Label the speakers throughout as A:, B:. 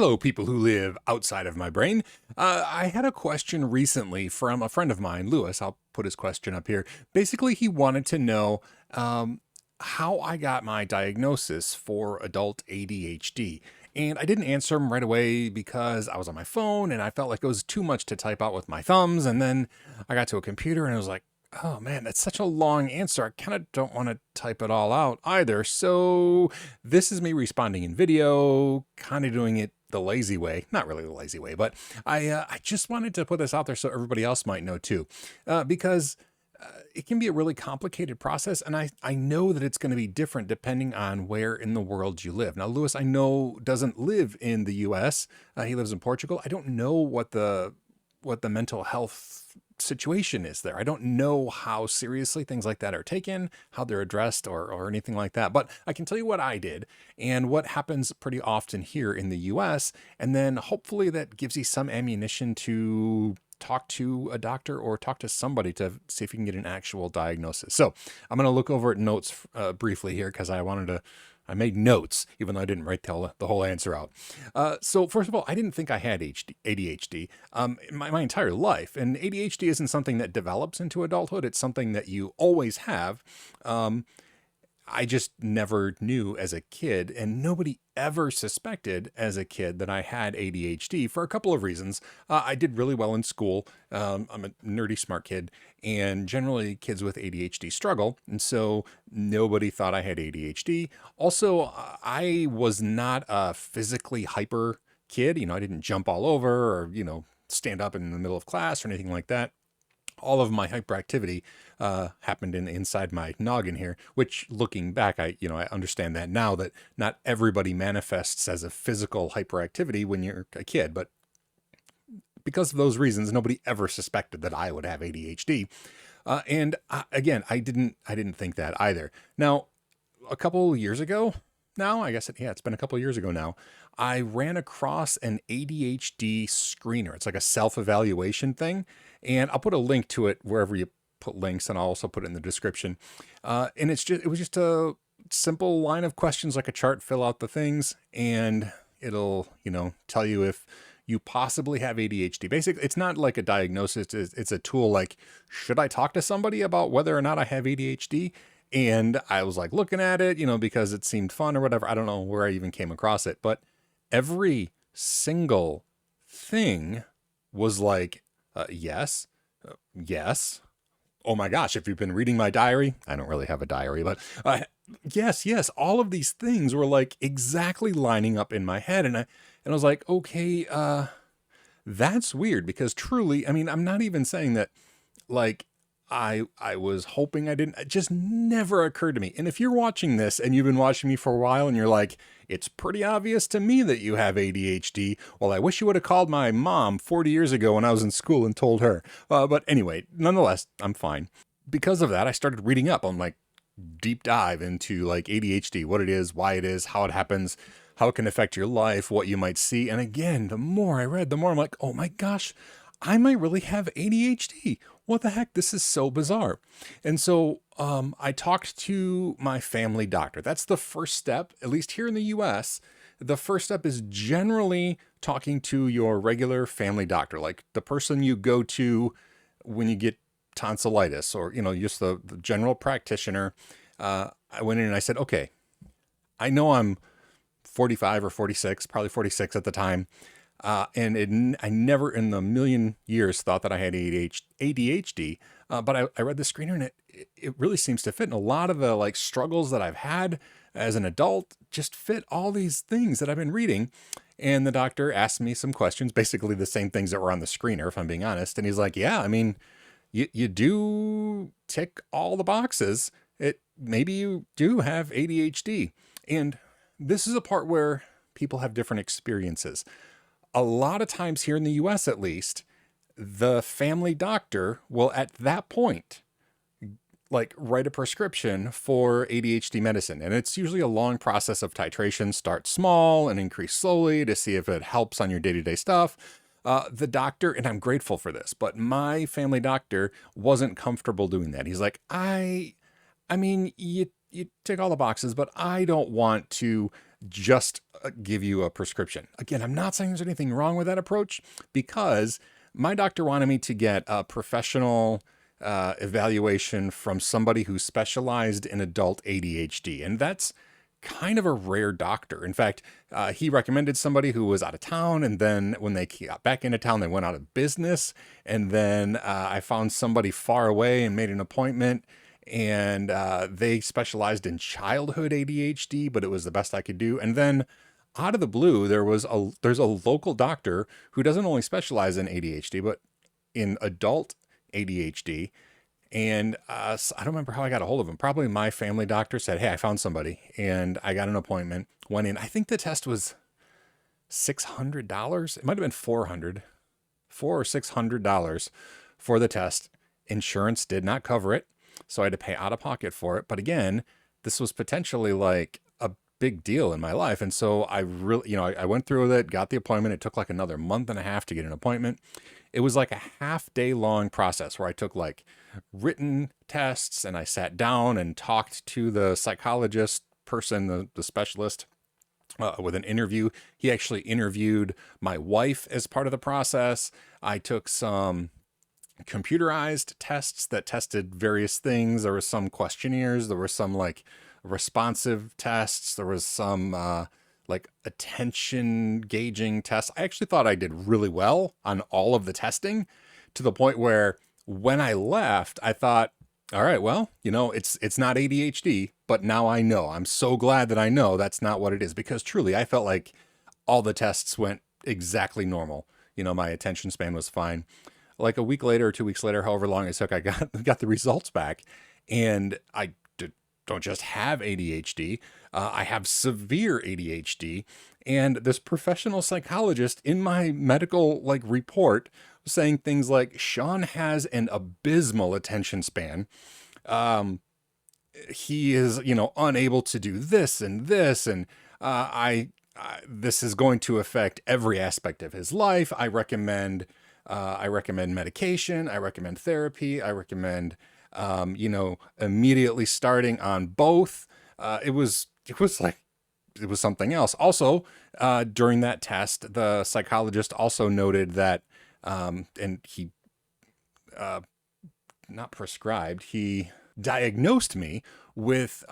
A: Hello, people who live outside of my brain. I had a question recently from a friend of mine, Lewis. I'll put his question up here. Basically, he wanted to know how I got my diagnosis for adult ADHD. And I didn't answer him right away because I was on my phone and I felt like it was too much to type out with my thumbs. And then I got to a computer and I was like, oh man, that's such a long answer. I kind of don't want to type it all out either. So this is me responding in video, kind of doing it the lazy way. Not really the lazy way, but I just wanted to put this out there so everybody else might know too, because it can be a really complicated process. And I know that it's going to be different depending on where in the world you live. Now, Lewis, I know doesn't live in the US. He lives in Portugal. I don't know what the mental health situation is there. I don't know how seriously things like that are taken, how they're addressed or anything like that. But I can tell you what I did and what happens pretty often here in the US. And then hopefully that gives you some ammunition to talk to a doctor or talk to somebody to see if you can get an actual diagnosis. So I'm going to look over at notes briefly here because I made notes, even though I didn't write the whole answer out. So first of all, I didn't think I had ADHD my entire life. And ADHD isn't something that develops into adulthood. It's something that you always have. I just never knew as a kid, and nobody ever suspected as a kid that I had ADHD for a couple of reasons. I did really well in school. I'm a nerdy, smart kid, and generally kids with ADHD struggle. And so nobody thought I had ADHD. Also, I was not a physically hyper kid. I didn't jump all over or, stand up in the middle of class or anything like that. All of my hyperactivity happened inside my noggin here, which looking back, I understand that now that not everybody manifests as a physical hyperactivity when you're a kid, but because of those reasons, nobody ever suspected that I would have ADHD. Again, I didn't think that either. Now, a couple years ago now, I guess it's been a couple years ago now, I ran across an ADHD screener. It's like a self-evaluation thing. And I'll put a link to it wherever you put links, and I'll also put it in the description. And it was just a simple line of questions, like a chart, fill out the things, and it'll, tell you if you possibly have ADHD. Basically, it's not like a diagnosis. It's a tool like, should I talk to somebody about whether or not I have ADHD? And I was like looking at it, because it seemed fun or whatever. I don't know where I even came across it, but every single thing was like, yes, yes. Oh my gosh, if you've been reading my diary, I don't really have a diary, but yes, all of these things were like exactly lining up in my head. And I was like, okay, that's weird, because truly, I mean, I'm not even saying that like I was hoping I didn't. It just never occurred to me. And if you're watching this and you've been watching me for a while and you're like, it's pretty obvious to me that you have ADHD. Well, I wish you would have called my mom 40 years ago when I was in school and told her. But anyway, nonetheless, I'm fine. Because of that, I started reading up on like deep dive into like ADHD, what it is, why it is, how it happens, how it can affect your life, what you might see. And again, the more I read, the more I'm like, oh my gosh, I might really have ADHD. What the heck? This is so bizarre. And so I talked to my family doctor. That's the first step, at least here in the US. The first step is generally talking to your regular family doctor, like the person you go to when you get tonsillitis or, just the general practitioner. I went in and I said, okay, I know I'm 45 or 46, probably 46 at the time. I never in the million years thought that I had ADHD, but I read the screener and it really seems to fit. And a lot of the like struggles that I've had as an adult just fit all these things that I've been reading. And the doctor asked me some questions, basically the same things that were on the screener, if I'm being honest. And he's like, yeah, I mean, you do tick all the boxes. Maybe you do have ADHD. And this is a part where people have different experiences. A lot of times here in the US, at least, the family doctor will at that point, like write a prescription for ADHD medicine. And it's usually a long process of titration. Start small and increase slowly to see if it helps on your day-to-day stuff. The doctor, and I'm grateful for this, but my family doctor wasn't comfortable doing that. He's like, I mean, you tick all the boxes, but I don't want to just give you a prescription. Again, I'm not saying there's anything wrong with that approach, because my doctor wanted me to get a professional evaluation from somebody who specialized in adult ADHD. And that's kind of a rare doctor. In fact, he recommended somebody who was out of town. And then when they got back into town, they went out of business. And then I found somebody far away and made an appointment. And they specialized in childhood ADHD, but it was the best I could do. And then out of the blue, there's a local doctor who doesn't only specialize in ADHD, but in adult ADHD. And so I don't remember how I got a hold of him. Probably my family doctor said, "Hey, I found somebody," and I got an appointment. Went in. I think the test was $600. It might have been $400 or $600 for the test. Insurance did not cover it, so I had to pay out of pocket for it. But again, this was potentially like a big deal in my life, and so I really, I went through with it, got the appointment. It took like another month and a half to get an appointment. It was like a half-day long process where I took like written tests, and I sat down and talked to the psychologist person, the specialist, with an interview. He actually interviewed my wife as part of the process. I took some computerized tests that tested various things. There were some questionnaires. There were some like responsive tests. There was some like attention gauging tests. I actually thought I did really well on all of the testing, to the point where when I left, I thought, all right, well, it's not ADHD, but now I know. I'm so glad that I know that's not what it is, because truly I felt like all the tests went exactly normal. My attention span was fine. Like a week later or 2 weeks later, however long it took, I got the results back, and I don't just have ADHD. I have severe ADHD. And this professional psychologist in my medical report was saying things like, Sean has an abysmal attention span. He is, unable to do this and this. And this is going to affect every aspect of his life. I recommend medication. I recommend therapy. I recommend immediately starting on both. It was something else. Also, during that test, the psychologist also noted that, and he, not prescribed, he diagnosed me with,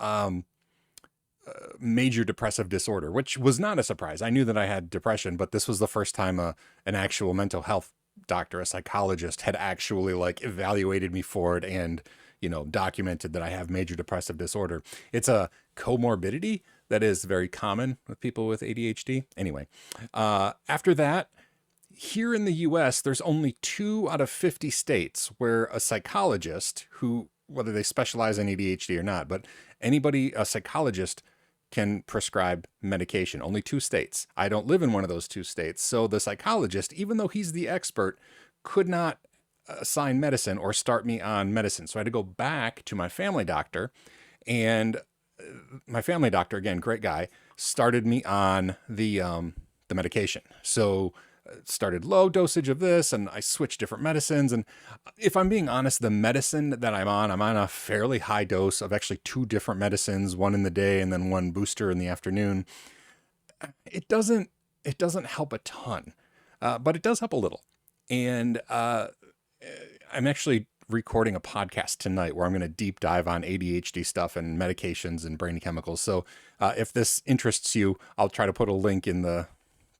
A: major depressive disorder, which was not a surprise. I knew that I had depression, but this was the first time an actual mental health doctor, a psychologist, had actually evaluated me for it and, documented that I have major depressive disorder. It's a comorbidity that is very common with people with ADHD. Anyway, after that, here in the US, there's only 2 out of 50 states where a psychologist who, whether they specialize in ADHD or not, but a psychologist can prescribe medication. Only 2 states. I don't live in one of those 2 states. So the psychologist, even though he's the expert, could not assign medicine or start me on medicine. So I had to go back to my family doctor, and my family doctor, again, great guy, started me on the medication. So started low dosage of this, and I switched different medicines. And if I'm being honest, the medicine that I'm on a fairly high dose of actually 2 different medicines, one in the day and then one booster in the afternoon. It doesn't help a ton, but it does help a little. And I'm actually recording a podcast tonight where I'm going to deep dive on ADHD stuff and medications and brain chemicals. So if this interests you, I'll try to put a link in the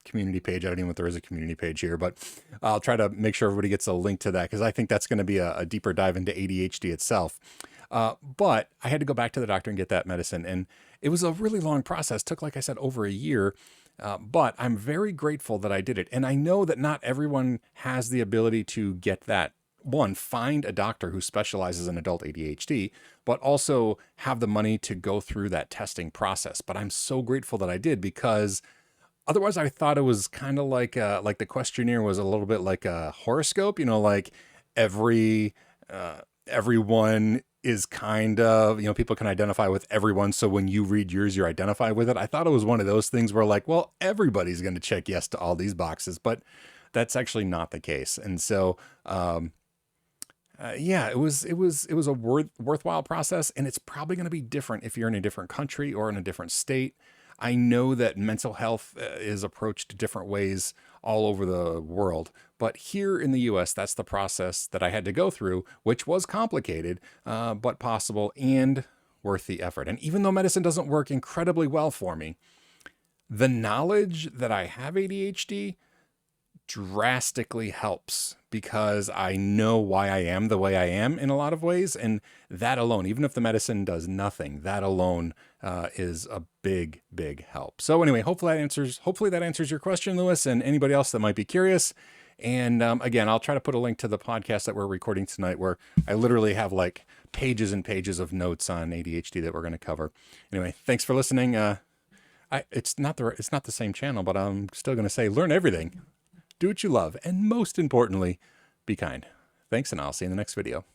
A: community page. I don't even know if there is a community page here, but I'll try to make sure everybody gets a link to that, because I think that's going to be a deeper dive into ADHD itself. But I had to go back to the doctor and get that medicine, and it was a really long process. It took, like I said, over a year. But I'm very grateful that I did it. And I know that not everyone has the ability to get that. One, find a doctor who specializes in adult ADHD, but also have the money to go through that testing process. But I'm so grateful that I did, because otherwise I thought it was kind of like the questionnaire was a little bit like a horoscope, like everyone is kind of, people can identify with everyone. So when you read yours, you identify with it. I thought it was one of those things where well, everybody's going to check yes to all these boxes, but that's actually not the case. And so, it was a worthwhile process, and it's probably going to be different if you're in a different country or in a different state. I know that mental health is approached different ways all over the world. But here in the US, that's the process that I had to go through, which was complicated, but possible and worth the effort. And even though medicine doesn't work incredibly well for me, the knowledge that I have ADHD drastically helps because I know why I am the way I am in a lot of ways. And that alone, even if the medicine does nothing, that alone is a big, big help. So anyway, hopefully that answers your question, Lewis, and anybody else that might be curious. And again, I'll try to put a link to the podcast that we're recording tonight where I literally have like pages and pages of notes on ADHD that we're going to cover. Anyway, thanks for listening. It's not the same channel, but I'm still going to say learn everything. Do what you love, and most importantly, be kind. Thanks, and I'll see you in the next video.